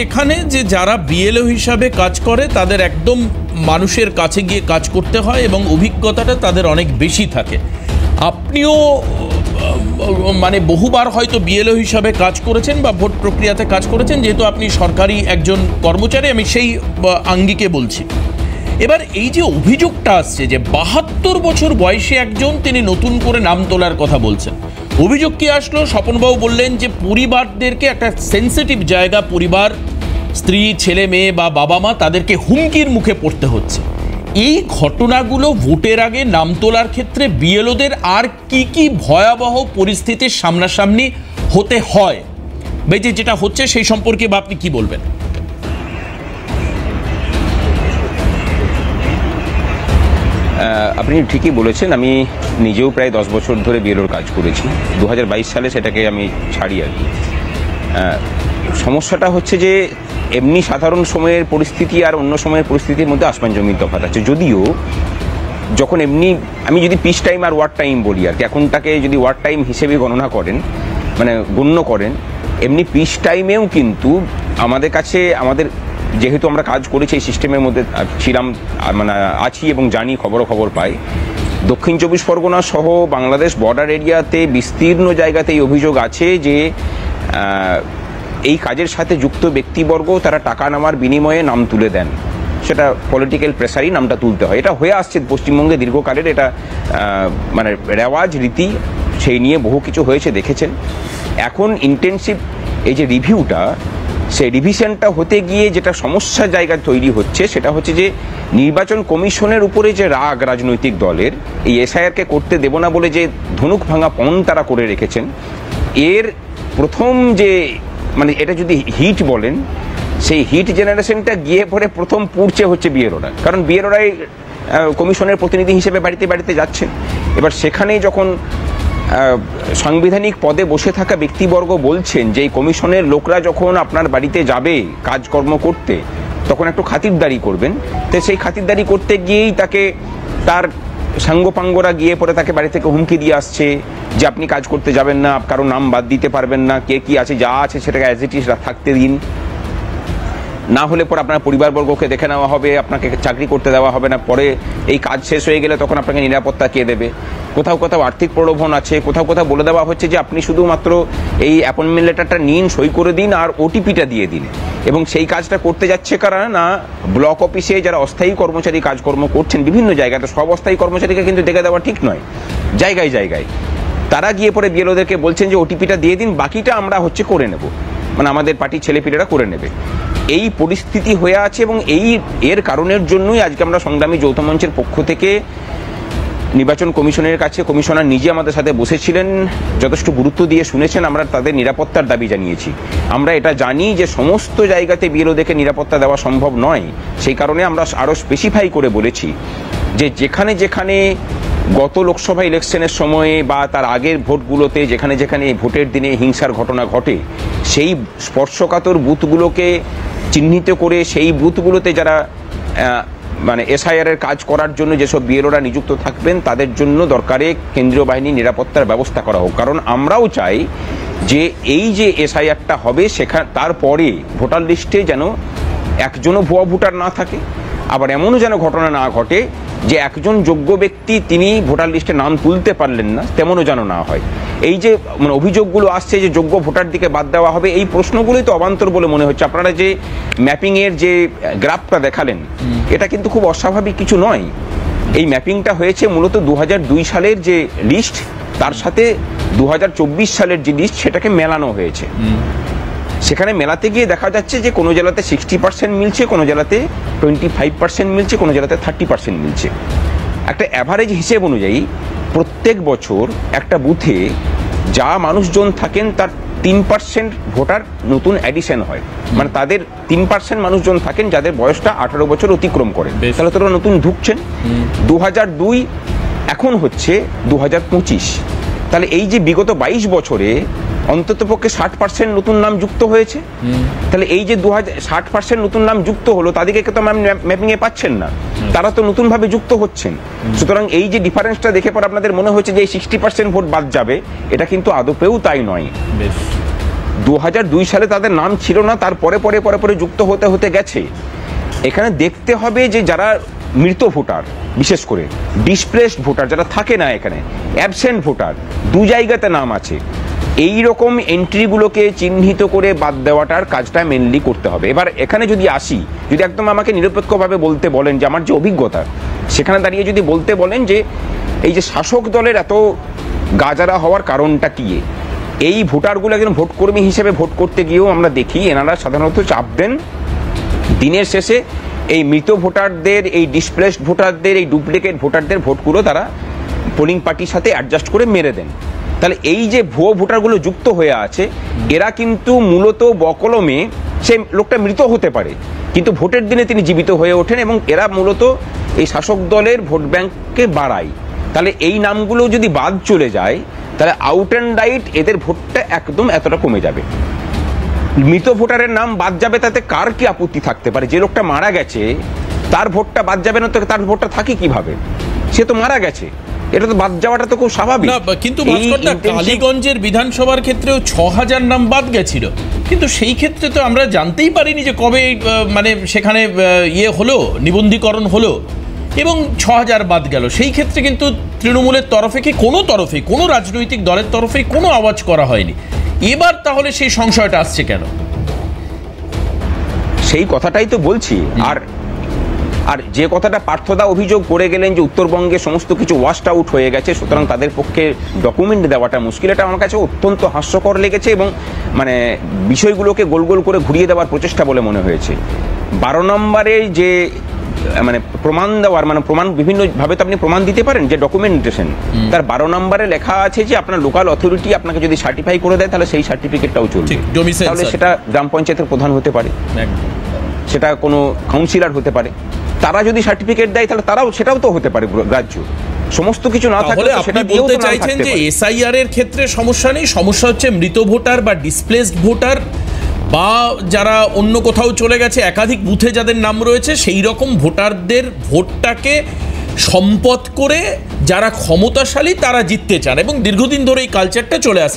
এখানে যে যারা বিএলও হিসাবে কাজ করে তাদের একদম মানুষের কাছে গিয়ে কাজ করতে হয় এবং অভিজ্ঞতাটা তাদের অনেক বেশি থাকে। আপনিও মানে বহুবার হয়তো বিএলও হিসাবে কাজ করেছেন বা ভোট প্রক্রিয়াতে কাজ করেছেন, যেহেতু আপনি সরকারি একজন কর্মচারী, আমি সেই আঙ্গিকে বলছি। এবার এই যে অভিযোগটা আসছে যে ৭২ বছর বয়সে একজন তিনি নতুন করে নাম তোলার কথা বলছেন, অভিযোগ কি আসলো? স্বপনবাবু বললেন যে পরিবারদেরকে একটা সেন্সিটিভ জায়গা, পরিবার, স্ত্রী, ছেলে মেয়ে বা বাবা মা, তাদেরকে হুমকির মুখে পড়তে হচ্ছে। এই ঘটনাগুলো ভোটের আগে নাম তোলার ক্ষেত্রে বিএলওদের আর কি কি ভয়াবহ পরিস্থিতির সামনাসামনি হতে হয়, যেটা হচ্ছে সেই সম্পর্কে বা আপনি কি বলবেন? আপনি ঠিকই বলেছেন। আমি নিজেও প্রায় 10 বছর ধরে বিএলওর কাজ করেছি। 2022 সালে সেটাকে আমি ছাড়ি আর কি। সমস্যাটা হচ্ছে যে এমনি সাধারণ সময়ের পরিস্থিতি আর অন্য সময়ের পরিস্থিতির মধ্যে আসমান জমির তফাৎ আছে। যদিও যখন এমনি আমি যদি পিস টাইম আর ওয়ার্ড টাইম বলি আর কি, এখনটাকে যদি ওয়ার্ড টাইম হিসেবে গণনা করেন, মানে গণ্য করেন, এমনি পিস টাইমেও কিন্তু আমাদের কাছে, আমাদের যেহেতু আমরা কাজ করেছি এই সিস্টেমের মধ্যে ছিলাম, মানে আছি এবং জানি, খবর পাই, দক্ষিণ 24 পরগনা সহ বাংলাদেশ বর্ডার এরিয়াতে বিস্তীর্ণ জায়গাতে এই অভিযোগ আছে যে এই কাজের সাথে যুক্ত ব্যক্তিবর্গ তারা টাকা নেওয়ার বিনিময়ে নাম তুলে দেন। সেটা পলিটিক্যাল প্রেসারই নামটা তুলতে হয়। এটা হয়ে আসছে পশ্চিমবঙ্গে দীর্ঘকালের, এটা মানে রেওয়াজ রীতি, সেই নিয়ে বহু কিছু হয়েছে, দেখেছেন। এখন ইন্টেনসিভ এই যে রিভিউটা, সেই রিভিশনটা হতে গিয়ে যেটা সমস্যার জায়গা তৈরি হচ্ছে সেটা হচ্ছে যে নির্বাচন কমিশনের উপরে যে রাগ রাজনৈতিক দলের, এই এসআইআরকে করতে দেব না বলে যে ধনুক ভাঙা পণ তারা করে রেখেছেন, এর প্রথম যে মানে এটা যদি হিট বলেন, সেই হিট জেনারেশনটা গিয়ে পরে প্রথম পুড়ছে হচ্ছে বিএলওরা। কারণ বিএলওরাই কমিশনের প্রতিনিধি হিসেবে বাড়িতে বাড়িতে যাচ্ছেন। এবার সেখানেই যখন সাংবিধানিক পদে বসে থাকা ব্যক্তিবর্গ বলছেন যে এই কমিশনের লোকরা যখন আপনার বাড়িতে যাবে কাজকর্ম করতে, তখন একটু খাতিরদারি করবেন, তো সেই খাতিরদারি করতে গিয়েই তাকে তার সাঙ্গপাঙ্গরা গিয়ে পরে তাকে বাড়ি থেকে হুমকি দিয়ে আসছে যে আপনি কাজ করতে যাবেন না, কারো নাম বাদ দিতে পারবেন না, কে কি আছে যা আছে সেটাকে অ্যাজ ইট ইজ থাকতে দিন, না হলে পরে আপনার পরিবারবর্গকে দেখে নেওয়া হবে, আপনাকে চাকরি করতে দেওয়া হবে না, পরে এই কাজ শেষ হয়ে গেলে তখন আপনাকে নিরাপত্তা কে দেবে। কোথাও কোথাও আর্থিক প্রলোভন আছে, কোথাও কোথাও বলে দেওয়া হচ্ছে যে আপনি শুধুমাত্র এই অ্যাপয়েন্টমেন্ট লেটারটা নিন, সই করে দিন আর ওটিপিটা দিয়ে দিন। এবং সেই কাজটা করতে যাচ্ছে কারা না, ব্লক অফিসে যারা অস্থায়ী কর্মচারী কাজকর্ম করছেন বিভিন্ন জায়গায়, সব অস্থায়ী কর্মচারীকে কিন্তু দেখে দেওয়া ঠিক নয়, জায়গায় জায়গায় তারা গিয়ে পরে বিএলওদেরকে বলছেন যে ওটিপিটা দিয়ে দিন, বাকিটা আমরা করে নেব, মানে আমাদের পার্টির ছেলেপিলেরা করে নেবে। এই পরিস্থিতি হয়ে আছে এবং এর কারণের জন্যই আজকে আমরা সংগ্রামী যৌথ মঞ্চের পক্ষ থেকে নির্বাচন কমিশনের কাছে, কমিশনার নিজে আমাদের সাথে বসেছিলেন, যথেষ্ট গুরুত্ব দিয়ে শুনেছেন, আমরা তাদের নিরাপত্তার দাবি জানিয়েছি। আমরা এটা জানি যে সমস্ত জায়গাতে বিএলওদেরকে নিরাপত্তা দেওয়া সম্ভব নয়, সেই কারণে আমরা আরও স্পেসিফাই করে বলেছি যে যেখানে যেখানে গত লোকসভা ইলেকশনের সময়ে বা তার আগের ভোটগুলোতে যেখানে যেখানে ভোটের দিনে হিংসার ঘটনা ঘটে, সেই স্পর্শকাতর বুথগুলোকে চিহ্নিত করে সেই বুথগুলোতে যারা মানে এসআইআরের কাজ করার জন্য যেসব বিএলওরা নিযুক্ত থাকবেন তাদের জন্য দরকারে কেন্দ্রীয় বাহিনী নিরাপত্তার ব্যবস্থা করা হোক। কারণ আমরাও চাই যে এই যে এসআইআরটা হবে তারপরে ভোটার লিস্টে যেন একজনও ভুয়া ভোটার না থাকে, আবার এমনও যেন ঘটনা না ঘটে যে একজন যোগ্য ব্যক্তি তিনি ভোটার লিস্টে নাম তুলতে পারলেন না, তেমনও যেন না হয়। এই যে মানে অভিযোগগুলো আসছে যে যোগ্য ভোটার দিকে বাদ দেওয়া হবে, এই প্রশ্নগুলোই তো অবান্তর বলে মনে হচ্ছে। আপনারা যে ম্যাপিংয়ের যে গ্রাফটা দেখালেন, এটা কিন্তু খুব অস্বাভাবিক কিছু নয়। এই ম্যাপিংটা হয়েছে মূলত 2002 সালের যে লিস্ট তার সাথে 2024 সালের যে লিস্ট সেটাকে মেলানো হয়েছে। সেখানে মেলাতে গিয়ে দেখা যাচ্ছে যে কোনো জেলাতে 60% মিলছে, কোনো জেলাতে 25% মিলছে, কোনো জেলাতে 30% মিলছে। একটা অ্যাভারেজ হিসেব অনুযায়ী প্রত্যেক বছর একটা বুথে যা মানুষজন থাকেন তার 3% ভোটার নতুন অ্যাডিশন হয়, মানে তাদের 3% মানুষজন থাকেন যাদের বয়সটা 18 বছর অতিক্রম করে, তাহলে তারা নতুন ঢুকছেন। 2002 এখন হচ্ছে 2025, তাহলে এই যে বিগত 22 বছরে অন্ততপক্ষে 60% নতুন নাম যুক্ত হয়েছে। তাহলে এই যে 60% নতুন নাম যুক্ত হলো, তাদেরকে তো ম্যাপিংয়ে পাচ্ছেন না, তারা তো নতুনভাবে যুক্ত হচ্ছেন। সুতরাং এই যে ডিফারেন্সটা দেখে পর আপনাদের মনে হচ্ছে যে এই 60% ভোট বাদ যাবে, এটা কিন্তু আদপেও তাই নয়। 2002 সালে তাদের নাম ছিল না, তারপরে পরে পরে পরে যুক্ত হতে হতে গেছে। এখানে দেখতে হবে যে যারা মৃত ভোটার, বিশেষ করে ডিসপ্লেসড ভোটার যারা থাকে না এখানে, অ্যাবসেন্ট ভোটার, দু জায়গাতে নাম আছে, এই রকম এন্ট্রিগুলোকে চিহ্নিত করে বাদ দেওয়াটার কাজটা মেনলি করতে হবে। এবার এখানে যদি আসি, যদি একদম আমাকে নিরপেক্ষভাবে বলতে বলেন যে আমার যে অভিজ্ঞতা, সেখানে দাঁড়িয়ে যদি বলতে বলেন যে এই যে শাসক দলের এত গাজারা হওয়ার কারণটা কি, এই ভোটারগুলো একজন ভোটকর্মী হিসেবে ভোট করতে গিয়েও আমরা দেখি এনারা সাধারণত চাপ দেন দিনের শেষে এই মৃত ভোটারদের, এই ডিসপ্লেসড ভোটারদের, এই ডুপ্লিকেট ভোটারদের ভোটগুলো তারা পোলিং পার্টির সাথে অ্যাডজাস্ট করে মেরে দেন। তাহলে এই যে ভুয়ো ভোটারগুলো যুক্ত হয়ে আছে, এরা কিন্তু মূলত বকলমে, সে লোকটা মৃত হতে পারে কিন্তু ভোটের দিনে তিনি জীবিত হয়ে ওঠেন, এবং এরা মূলত এই শাসক দলের ভোট ব্যাংককে বাড়ায়। তাহলে এই নামগুলো যদি বাদ চলে যায়, তাহলে আউট অ্যান্ড রাইট এদের ভোটটা একদম এতটা কমে যাবে। মৃত ভোটারের নাম বাদ যাবে, তাতে কার কি আপত্তি থাকতে পারে? যে লোকটা মারা গেছে তার ভোটটা বাদ যাবে না, তো তার ভোটটা থাকে কিভাবে? সে তো মারা গেছে, এটা তো বাদ যাওয়াটা তো খুব স্বাভাবিক। কিন্তু কালীগঞ্জের বিধানসভার ক্ষেত্রেও 6000 নাম বাদ গেছিল, কিন্তু সেই ক্ষেত্রে তো আমরা জানতেই পারিনি যে কবে মানে সেখানে ইয়ে হলো, নিবন্ধীকরণ হলো এবং 6000 বাদ গেল। সেই ক্ষেত্রে কিন্তু তৃণমূলের তরফে কি কোনো রাজনৈতিক দলের তরফে কোনো আওয়াজ করা হয়নি। এবার তাহলে সেই সংশয়টা আসছে কেন? সেই কথাটাই তো বলছি। আর যে কথাটা পার্থদা অভিযোগ করে গেলেন যে উত্তরবঙ্গে সমস্ত কিছু ওয়াশড আউট হয়ে গেছে, সুতরাং তাদের পক্ষে ডকুমেন্ট দেওয়াটা মুশকিল, এটা আমার কাছে অত্যন্ত হাস্যকর লেগেছে এবং মানে বিষয়গুলোকে গোল গোল করে ঘুরিয়ে দেওয়ার প্রচেষ্টা বলে মনে হয়েছে। 12 নম্বরে যে মানে প্রমাণ দেওয়ার, মানে প্রমাণ বিভিন্নভাবে তো আপনি প্রমাণ দিতে পারেন, যে ডকুমেন্টেশন, তার 12 নম্বরে লেখা আছে যে আপনার লোকাল অথরিটি আপনাকে যদি সার্টিফাই করে দেয়, তাহলে সেই সার্টিফিকেটটাও চলবে। তাহলে সেটা গ্রাম পঞ্চায়েতের প্রধান হতে পারে, সেটা কোনো কাউন্সিলর হতে পারে, তারা যদি সার্টিফিকেট দেয় তাহলে সেটাও তো হতে পারে গ্রাহ্য। সমস্ত কিছু না থাকলে আপনি বলতে চাইছেন যে এসআইআর এর ক্ষেত্রে সমস্যা নেই, সমস্যা হচ্ছে মৃত ভোটার বা ডিসপ্লেসড ভোটার বা যারা অন্য কোথাও চলে গেছে, একাধিক বুথে যাদের নাম রয়েছে, সেই রকম ভোটারদের ভোটটাকে সম্পদ করে যারা ক্ষমতাশালী তারা জিততে চান, এবং দীর্ঘদিন ধরে এই কালচারটা চলে আসছে।